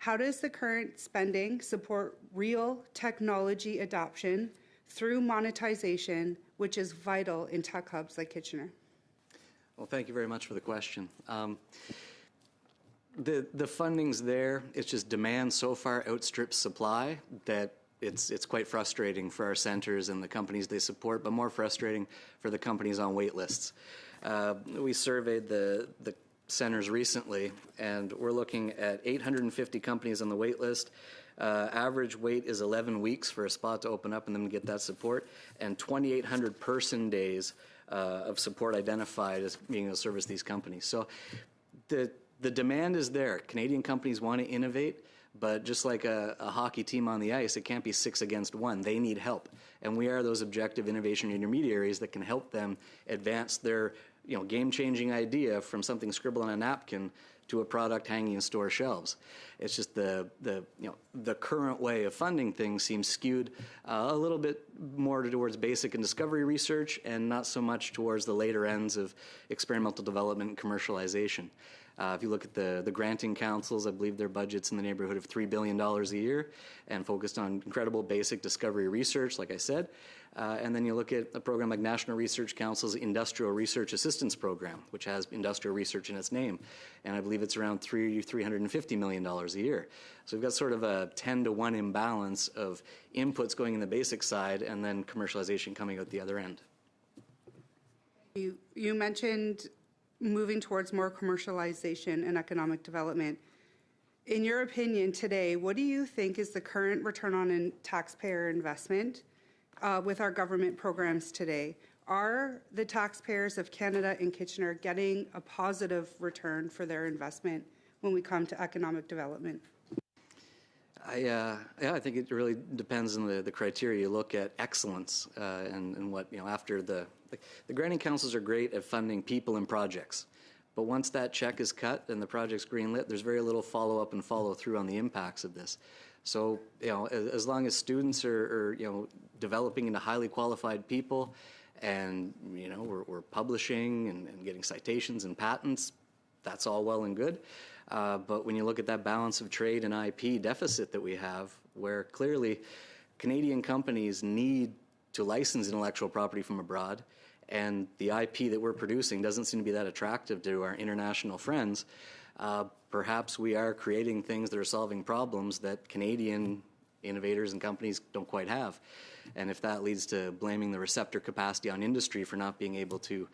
How does the current spending support real technology adoption through monetization, which is vital in tech hubs like Kitchener? Well, thank you very much for the question. The funding's there. It's just demand so far outstrips supply that it's quite frustrating for our centers and the companies they support, but more frustrating for the companies on wait lists. We surveyed the centers recently, and we're looking at 850 companies on the wait list. Average wait is 11 weeks for a spot to open up and then get that support, and 2,800 person days of support identified as being able to service these companies. So the demand is there. Canadian companies want to innovate, but just like a hockey team on the ice, it can't be 6 against 1. They need help, and we are those objective innovation intermediaries that can help them advance their game-changing idea from something scribbled on a napkin to a product hanging in store shelves. It's just the current way of funding things seems skewed a little bit more towards basic and discovery research and not so much towards the later ends of experimental development and commercialization. If you look at the granting councils, I believe their budget's in the neighborhood of $3 billion a year and focused on incredible basic discovery research, like I said. And then you look at a program like National Research Council's Industrial Research Assistance Program, which has industrial research in its name. And I believe it's around $350 million a year. So we've got sort of a 10-to-1 imbalance of inputs going in the basic side and then commercialization coming out the other end. You mentioned moving towards more commercialization and economic development. In your opinion today, what do you think is the current return on taxpayer investment with our government programs today? Are the taxpayers of Canada and Kitchener getting a positive return for their investment when we come to economic development? I think it really depends on the criteria you look at. Excellence and what, after the granting councils are great at funding people and projects, but once that check is cut and the project's greenlit, there's very little follow-up and follow-through on the impacts of this. So, as long as students are developing into highly qualified people, and we're publishing and getting citations and patents, that's all well and good. But when you look at that balance of trade and IP deficit that we have, where clearly Canadian companies need to license intellectual property from abroad, and the IP that we're producing doesn't seem to be that attractive to our international friends, perhaps we are creating things that are solving problems that Canadian innovators and companies don't quite have. And if that leads to blaming the receptor capacity on industry for not being able to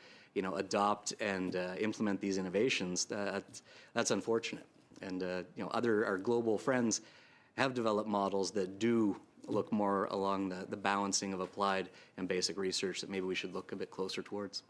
adopt and implement these innovations, that's unfortunate. And our global friends have developed models that do look more along the balancing of applied and basic research that maybe we should look a bit closer towards.